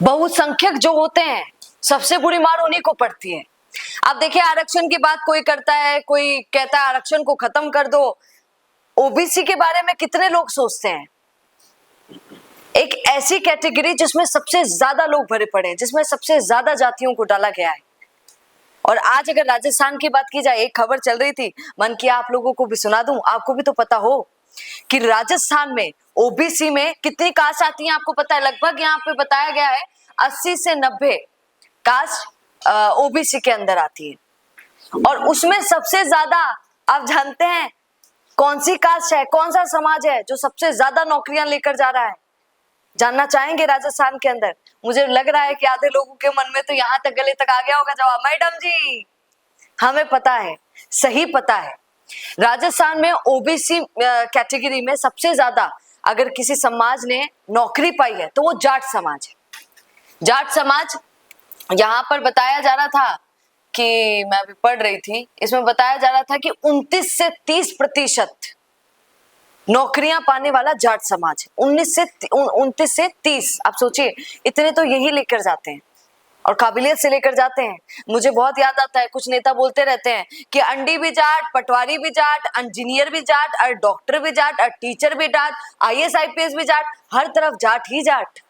बहुसंख्यक जो होते हैं सबसे बुरी मार उन्हीं को पड़ती है। अब देखिए, आरक्षण की बात कोई करता है, कोई कहता है आरक्षण को खत्म कर दो। ओबीसी के बारे में कितने लोग सोचते हैं? एक ऐसी कैटेगरी जिसमें सबसे ज्यादा लोग भरे पड़े हैं, जिसमें सबसे ज्यादा जातियों को डाला गया है। और आज अगर राजस्थान की बात की जाए, एक खबर चल रही थी, मन किया आप लोगों को भी सुना दूं, आपको भी तो पता हो कि राजस्थान में ओबीसी में कितनी कास्ट आती हैं। आपको पता है? लगभग यहाँ पे बताया गया है 80 से 90 कास्ट ओबीसी के अंदर आती है। और उसमें सबसे ज्यादा आप जानते हैं कौन सी कास्ट है, कौन सा समाज है जो सबसे ज्यादा नौकरियां लेकर जा रहा है? जानना चाहेंगे राजस्थान के अंदर? मुझे लग रहा है कि आधे लोगों के मन में तो यहाँ तक गले तक आ गया होगा जवाब। मैडम जी, हमें पता है, सही पता है। राजस्थान में ओबीसी कैटेगरी में सबसे ज्यादा अगर किसी समाज ने नौकरी पाई है तो वो जाट समाज है। जाट समाज, यहाँ पर बताया जा रहा था कि मैं अभी पढ़ रही थी, इसमें बताया जा रहा था कि 29 से 30% नौकरियां पाने वाला जाट समाज है। 29 से 30, आप सोचिए, इतने तो यही लेकर जाते हैं और काबिलियत से लेकर जाते हैं। मुझे बहुत याद आता है, कुछ नेता बोलते रहते हैं कि अंडी भी जाट, पटवारी भी जाट, इंजीनियर भी जाट, और डॉक्टर भी जाट, और टीचर भी जाट, आईएएस आईपीएस भी जाट, हर तरफ जाट ही जाट।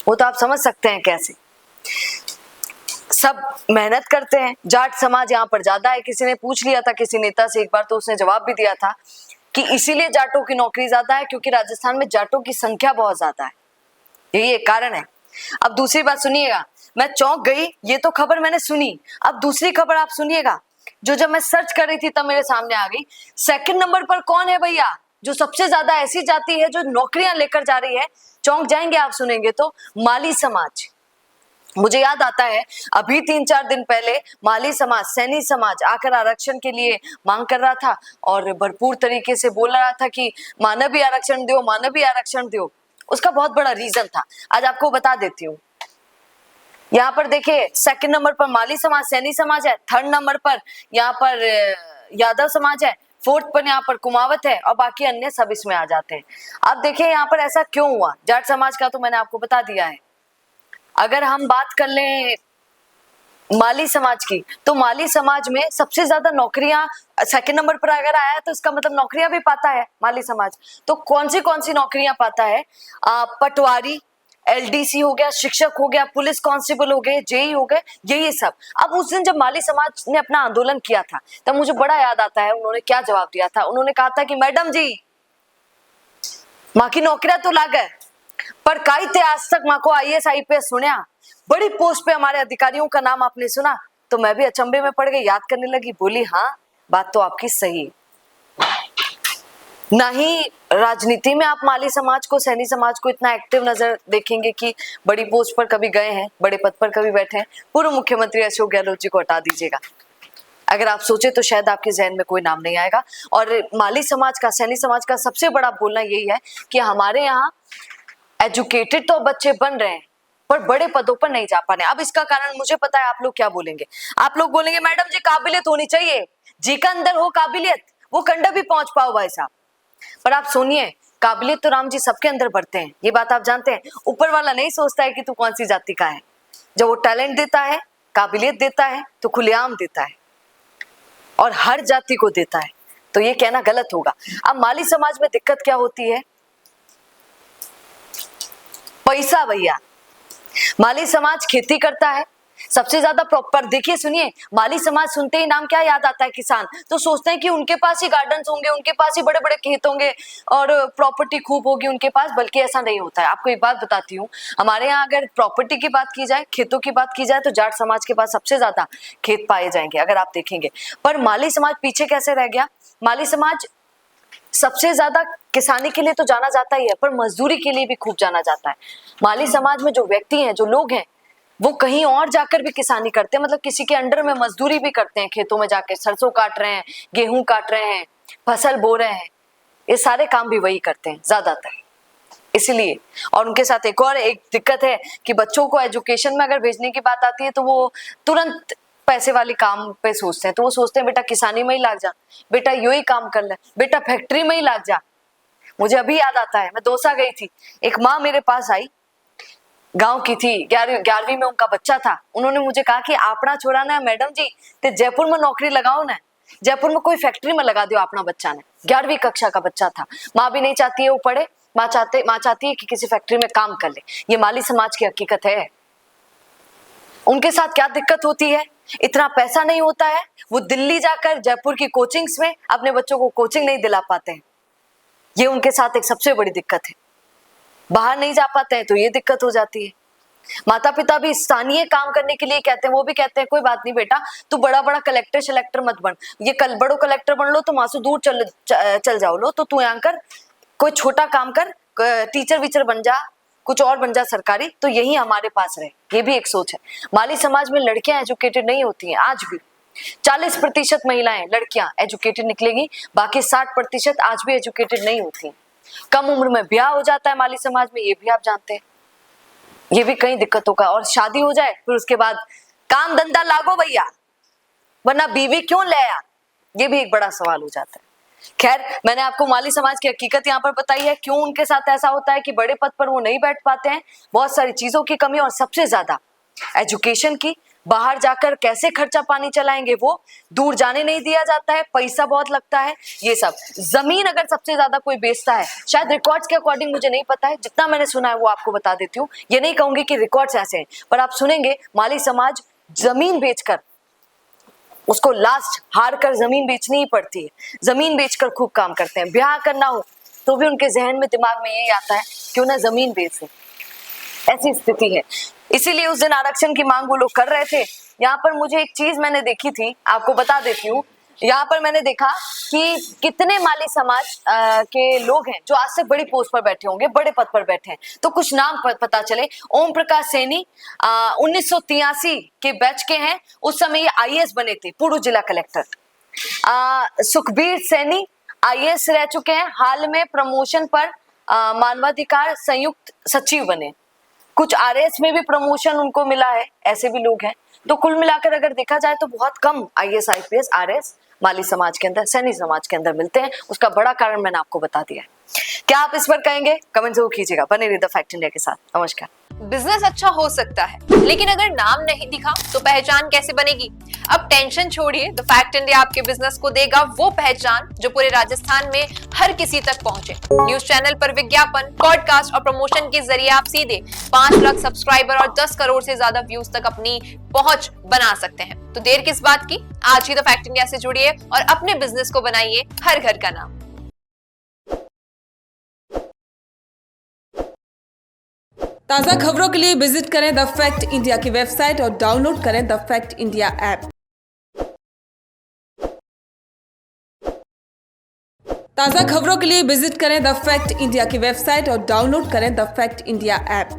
वो तो आप समझ सकते हैं कैसे सब मेहनत करते हैं। जाट समाज यहाँ पर ज्यादा है। किसी ने पूछ लिया था किसी नेता से एक बार, तो उसने जवाब भी दिया था कि इसीलिए जाटों की नौकरी ज्यादा है क्योंकि राजस्थान में जाटों की संख्या बहुत ज्यादा है, यही एक कारण है। अब दूसरी बात सुनिएगा, मैं चौंक गई, ये तो खबर मैंने सुनी। अब दूसरी खबर आप सुनिएगा, जो जब मैं सर्च कर रही थी तब मेरे सामने आ गई। सेकंड नंबर पर कौन है भैया जो सबसे ज्यादा ऐसी जाति है जो नौकरियां लेकर जा रही है? चौंक जाएंगे आप सुनेंगे तो, माली समाज। मुझे याद आता है अभी 3-4 दिन पहले माली समाज, सैनी समाज आकर आरक्षण के लिए मांग कर रहा था और भरपूर तरीके से बोल रहा था कि मानवीय आरक्षण दो, मानवीय आरक्षण दो। उसका बहुत बड़ा रीजन था, आज आपको बता देती हूँ। यहाँ पर देखिए, सेकंड नंबर पर माली समाज, सैनी समाज है। थर्ड नंबर पर यहाँ पर यादव समाज है। फोर्थ पर यहाँ पर कुमावत है और बाकी अन्य सब इसमें आ जाते हैं। अब देखिए यहाँ पर ऐसा क्यों हुआ? जाट समाज का तो मैंने आपको बता दिया है। अगर हम बात कर लें माली समाज की, तो माली समाज में सबसे ज्यादा नौकरियां सेकंड नंबर पर अगर आया तो इसका मतलब नौकरियां भी पाता है माली समाज। तो कौन सी नौकरियां पाता है? पटवारी, एलडीसी हो गया, शिक्षक हो गया, पुलिस कांस्टेबल हो गए, जेई हो गए, यही सब। अब उस दिन जब माली समाज ने अपना आंदोलन किया था तब मुझे बड़ा याद आता है उन्होंने क्या जवाब दिया था। उन्होंने कहा था कि मैडम जी, माँ की नौकरियां तो लाग है पर काई ते आज तक माँ को आईएएस आईपीएस सुना, बड़ी पोस्ट पे हमारे अधिकारियों का नाम आपने सुना? तो मैं भी अचंभे में पड़ गई, याद करने लगी, बोली हाँ बात तो आपकी सही है। ना ही राजनीति में आप माली समाज को, सैनी समाज को इतना एक्टिव नजर देखेंगे कि बड़ी पोस्ट पर कभी गए हैं, बड़े पद पर कभी बैठे हैं। पूर्व मुख्यमंत्री अशोक गहलोत जी को हटा दीजिएगा, अगर आप सोचे तो शायद आपके जहन में कोई नाम नहीं आएगा। और माली समाज का, सैनी समाज का सबसे बड़ा बोलना यही है कि हमारे यहाँ एजुकेटेड तो बच्चे बन रहे हैं पर बड़े पदों पर नहीं जा पा रहे। अब इसका कारण मुझे पता है, आप लोग क्या बोलेंगे? आप लोग बोलेंगे मैडम जी काबिलियत होनी चाहिए, जी का अंदर हो काबिलियत, वो कंडा भी पहुंच पाओ भाई साहब। पर आप सुनिए, काबिलियत तो राम जी सबके अंदर भरते हैं, ये बात आप जानते हैं। ऊपर वाला नहीं सोचता है कि तू कौन सी जाति का है। जब वो टैलेंट देता है, काबिलियत देता है तो खुलेआम देता है और हर जाति को देता है, तो ये कहना गलत होगा। अब माली समाज में दिक्कत क्या होती है? पैसा भैया। माली समाज खेती करता है सबसे ज्यादा प्रॉपर। देखिए सुनिए, माली समाज सुनते ही नाम क्या याद आता है? किसान। तो सोचते हैं कि उनके पास ही गार्डन्स होंगे, उनके पास ही बड़े बड़े खेत होंगे और प्रॉपर्टी खूब होगी उनके पास, बल्कि ऐसा नहीं होता है। आपको एक बात बताती हूँ, हमारे यहाँ अगर प्रॉपर्टी की बात की जाए, खेतों की बात की जाए, तो जाट समाज के पास सबसे ज्यादा खेत पाए जाएंगे अगर आप देखेंगे। पर माली समाज पीछे कैसे रह गया? माली समाज सबसे ज्यादा किसानी के लिए तो जाना जाता ही है, पर मजदूरी के लिए भी खूब जाना जाता है। माली समाज में जो व्यक्ति हैं, जो लोग हैं, वो कहीं और जाकर भी किसानी करते हैं, मतलब किसी के अंडर में मजदूरी भी करते हैं। खेतों में जाकर सरसों काट रहे हैं, गेहूं काट रहे हैं, फसल बो रहे हैं, ये सारे काम भी वही करते हैं ज्यादातर, इसलिए। और उनके साथ एक दिक्कत है कि बच्चों को एजुकेशन में अगर भेजने की बात आती है तो वो तुरंत पैसे वाले काम पे सोचते हैं। तो वो सोचते हैं बेटा किसानी में ही लाग जा, बेटा यू ही काम कर ले, बेटा फैक्ट्री में ही लाग जा। मुझे अभी याद आता है, मैं दौसा गई थी, एक माँ मेरे पास आई, गांव की थी, 11वीं में उनका बच्चा था। उन्होंने मुझे कहा कि आपना छोड़ा ना मैडम जी ते जयपुर में नौकरी लगाओ ना, जयपुर में कोई फैक्ट्री में लगा दियो अपना बच्चा ने। 11वीं कक्षा का बच्चा था। माँ भी नहीं चाहती है वो पढ़े, माँ चाहती है कि किसी फैक्ट्री में काम कर ले। ये माली समाज की हकीकत है। उनके साथ क्या दिक्कत होती है, इतना पैसा नहीं होता है, वो दिल्ली जाकर जयपुर की कोचिंग्स में अपने बच्चों को कोचिंग नहीं दिला पाते हैं। ये उनके साथ एक सबसे बड़ी दिक्कत है। बाहर नहीं जा पाते हैं तो ये दिक्कत हो जाती है। माता पिता भी स्थानीय काम करने के लिए कहते हैं, वो भी कहते हैं कोई बात नहीं बेटा, तू बड़ा बड़ा कलेक्टर मत बन, ये बड़ो कलेक्टर बन लो तो वहां से दूर चल जाओ लो, तो तू यहाँ कर कोई छोटा काम कर, टीचर वीचर बन जा, कुछ और बन जा सरकारी, तो यही हमारे पास रहे। ये भी एक सोच है। माली समाज में लड़कियां एजुकेटेड नहीं होती हैं आज भी। 40% महिलाएं लड़कियां एजुकेटेड निकलेगी, बाकी 60% आज भी एजुकेटेड नहीं होती। कम उम्र में ब्याह हो जाता है माली समाज में, ये भी आप जानते हैं। ये भी कई दिक्कतों का, और शादी हो जाए फिर उसके बाद काम धंधा लागो भैया, वरना बीवी क्यों ले आया, ये भी एक बड़ा सवाल हो जाता है। खैर, मैंने आपको माली समाज की हकीकत यहाँ पर बताई है, क्यों उनके साथ ऐसा होता है कि बड़े पद पर वो नहीं बैठ पाते हैं। बहुत सारी चीजों की कमी, और सबसे ज्यादा एजुकेशन की। बाहर जाकर कैसे खर्चा पानी चलाएंगे, वो दूर जाने नहीं दिया जाता है, पैसा बहुत लगता है। ये सब जमीन अगर सबसे ज्यादा कोई बेचता है, शायद रिकॉर्ड्स के अकॉर्डिंग, मुझे नहीं पता है, जितना मैंने सुना है वो आपको बता देती हूँ। ये नहीं कहूंगी कि रिकॉर्ड्स ऐसे हैं, पर आप सुनेंगे माली समाज जमीन बेचकर, उसको लास्ट हार कर जमीन बेचनी ही पड़ती है, जमीन बेचकर खूब काम करते हैं। ब्याह करना हो तो भी उनके जहन में दिमाग में यही आता है क्यों ना जमीन बेच दे, ऐसी स्थिति है। इसीलिए उस दिन आरक्षण की मांग वो लोग कर रहे थे। यहाँ पर मुझे एक चीज मैंने देखी थी, आपको बता देती हूँ। यहाँ पर मैंने देखा कि कितने माली समाज के लोग हैं जो आज से बड़ी पोस्ट पर बैठे होंगे, बड़े पद पर बैठे हैं। तो कुछ नाम पता चले। ओम प्रकाश सैनी 1983 के बैच के हैं, उस समय ये IAS बने थे, पूर्व जिला कलेक्टर। सुखबीर सैनी IAS रह चुके हैं, हाल में प्रमोशन पर मानवाधिकार संयुक्त सचिव बने। कुछ RAS में भी प्रमोशन उनको मिला है, ऐसे भी लोग हैं। तो कुल मिलाकर अगर देखा जाए तो बहुत कम IAS IPS RAS माली समाज के अंदर, सैनी समाज के अंदर मिलते हैं। उसका बड़ा कारण मैंने आपको बता दिया है। क्या आप इस पर कहेंगे? कमेंट जरूर कीजिएगा। बने रहिए द फैक्ट इंडिया के साथ। नमस्कार। बिजनेस अच्छा हो सकता है, लेकिन अगर नाम नहीं दिखा तो पहचान कैसे बनेगी? अब टेंशन छोड़िए, द फैक्ट इंडिया आपके बिजनेस को देगा वो पहचान जो पूरे राजस्थान में हर किसी तक पहुंचे। न्यूज चैनल पर विज्ञापन, पॉडकास्ट और प्रमोशन के जरिए आप सीधे 5 लाख सब्सक्राइबर और 10 करोड़ से ज्यादा व्यूज तक अपनी पहुंच बना सकते हैं। तो देर किस बात की, आज ही द फैक्ट इंडिया से जुड़िए और अपने बिजनेस को बनाइए हर घर का नाम। ताज़ा खबरों के लिए विजिट करें द फैक्ट इंडिया की वेबसाइट और डाउनलोड करें द फैक्ट इंडिया ऐप। ताज़ा खबरों के लिए विजिट करें द फैक्ट इंडिया की वेबसाइट और डाउनलोड करें द फैक्ट इंडिया ऐप।